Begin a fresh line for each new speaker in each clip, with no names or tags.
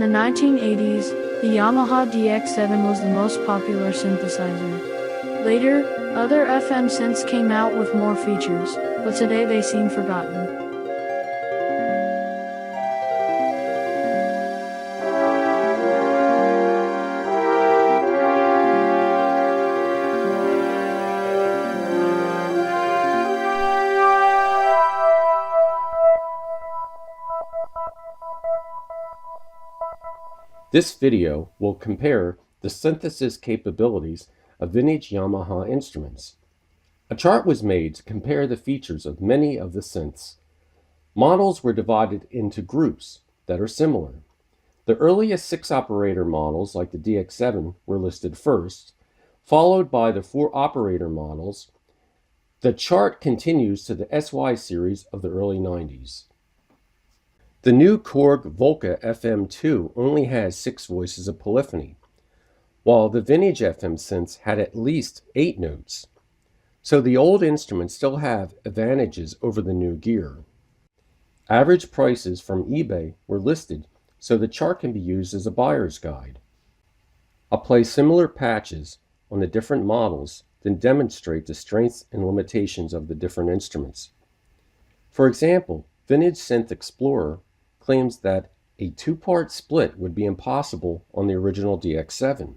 In the 1980s, the Yamaha DX7 was the most popular synthesizer. Later, other FM synths came out with more features, but today they seem forgotten.
This video will compare the synthesis capabilities of vintage Yamaha instruments. A chart was made to compare the features of many of the synths. Models were divided into groups that are similar. The earliest 6-operator models, like the DX7, were listed first, followed by the 4-operator models. The chart continues to the SY series of the early 90s. The new Korg Volca FM2 only has 6 voices of polyphony, while the vintage FM synths had at least 8 notes. So the old instruments still have advantages over the new gear. Average prices from eBay were listed, so the chart can be used as a buyer's guide. I'll play similar patches on the different models, then demonstrate the strengths and limitations of the different instruments. For example, Vintage Synth Explorer claims that a 2-part split would be impossible on the original DX7.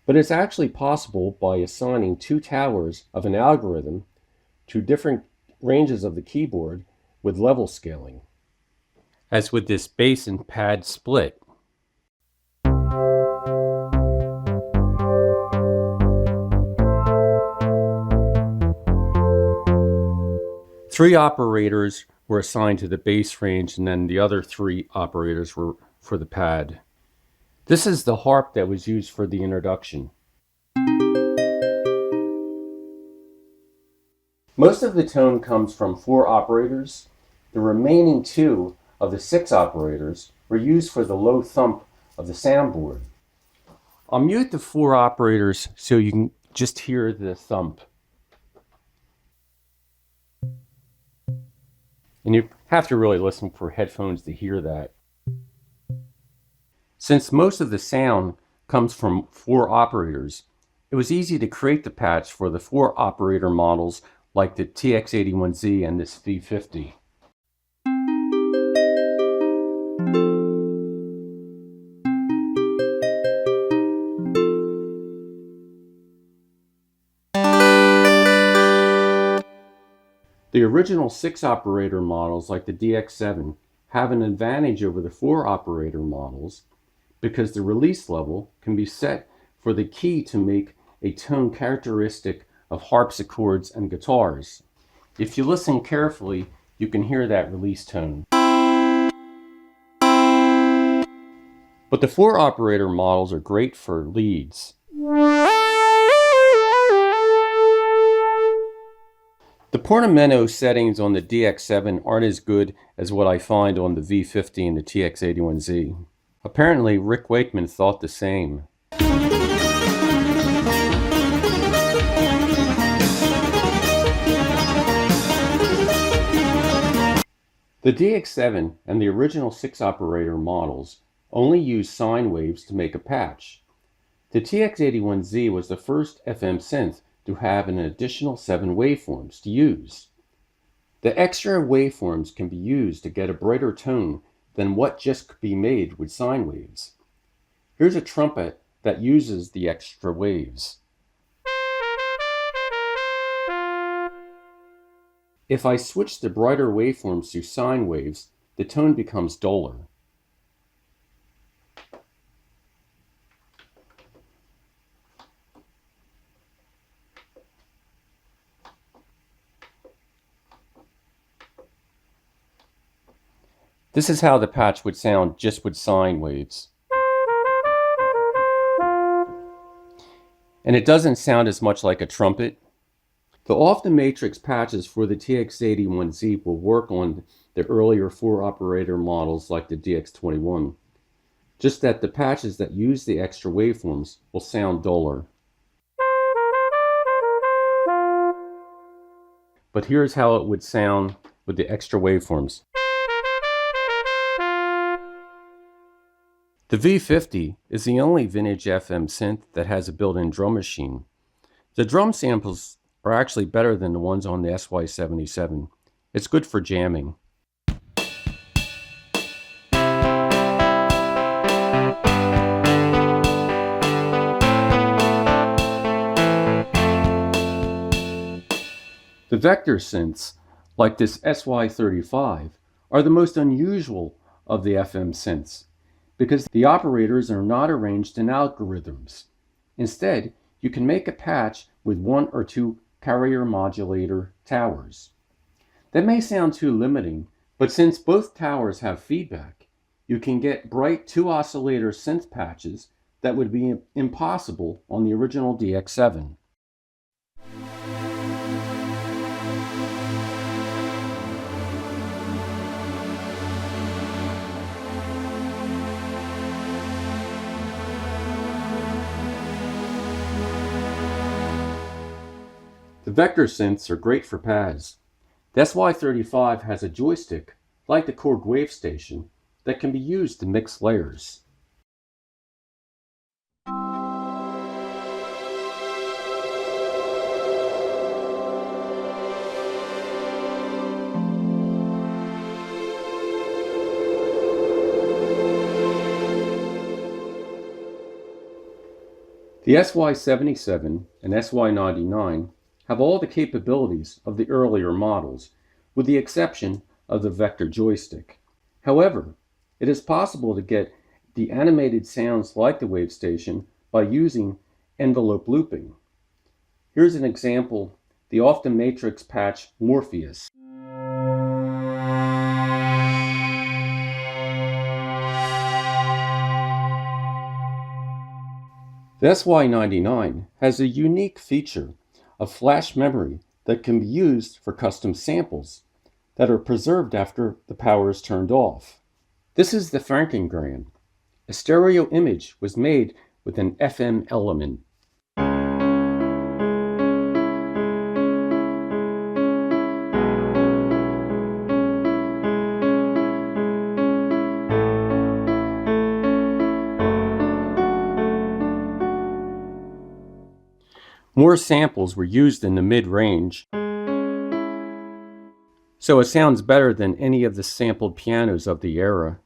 But it's actually possible by assigning 2 towers of an algorithm to different ranges of the keyboard with level scaling, as with this bass and pad split. Three operators were assigned to the bass range, and then the other 3 operators were for the pad. This is the harp that was used for the introduction. Most of the tone comes from 4 operators. The remaining 2 of the 6 operators were used for the low thump of the soundboard. I'll mute the 4 operators so you can just hear the thump. And you have to really listen for headphones to hear that. Since most of the sound comes from 4 operators, it was easy to create the patch for the 4-operator models like the TX81Z and this V50. The original 6-operator models like the DX7 have an advantage over the 4-operator models because the release level can be set for the key to make a tone characteristic of harpsichords and guitars. If you listen carefully, you can hear that release tone. But the 4-operator models are great for leads. The portamento settings on the DX7 aren't as good as what I find on the V50 and the TX81Z. Apparently, Rick Wakeman thought the same. The DX7 and the original 6-operator models only use sine waves to make a patch. The TX81Z was the first FM synth to have an additional 7 waveforms to use. The extra waveforms can be used to get a brighter tone than what just could be made with sine waves. Here's a trumpet that uses the extra waves. If I switch the brighter waveforms to sine waves, the tone becomes duller. This is how the patch would sound just with sine waves. And it doesn't sound as much like a trumpet. The off-the-matrix patches for the TX81Z will work on the earlier 4-operator models like the DX21, just that the patches that use the extra waveforms will sound duller. But here's how it would sound with the extra waveforms. The V50 is the only vintage FM synth that has a built-in drum machine. The drum samples are actually better than the ones on the SY77. It's good for jamming. The vector synths, like this SY35, are the most unusual of the FM synths because the operators are not arranged in algorithms. Instead, you can make a patch with 1 or 2 carrier modulator towers. That may sound too limiting, but since both towers have feedback, you can get bright 2-oscillator synth patches that would be impossible on the original DX7. The vector synths are great for pads. The SY35 has a joystick, like the Korg Wave Station, that can be used to mix layers. The SY77 and SY99 have all the capabilities of the earlier models, with the exception of the vector joystick. However, it is possible to get the animated sounds like the Wave Station by using envelope looping. Here's an example, the Off the Matrix patch Morpheus. The SY99 has a unique feature of flash memory that can be used for custom samples that are preserved after the power is turned off. This is the Frankengram. A stereo image was made with an FM element. More samples were used in the mid-range, so it sounds better than any of the sampled pianos of the era.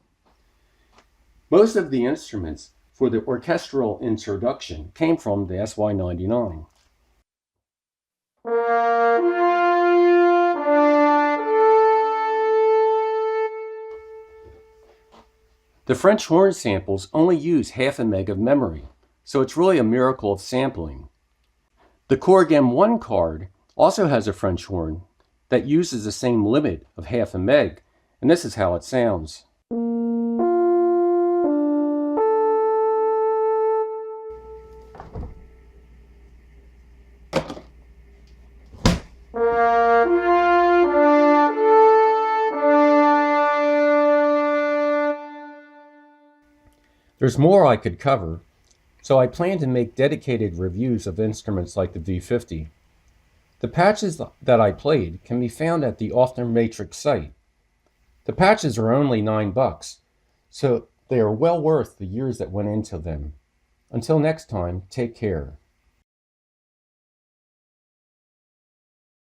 Most of the instruments for the orchestral introduction came from the SY99. The French horn samples only use half a meg of memory, so it's really a miracle of sampling. The Korg M1 card also has a French horn that uses the same limit of half a meg, and this is how it sounds. There's more I could cover, so I plan to make dedicated reviews of instruments like the V50. The patches that I played can be found at the Off the Matrix site. The patches are only $9, so they are well worth the years that went into them. Until next time, take care.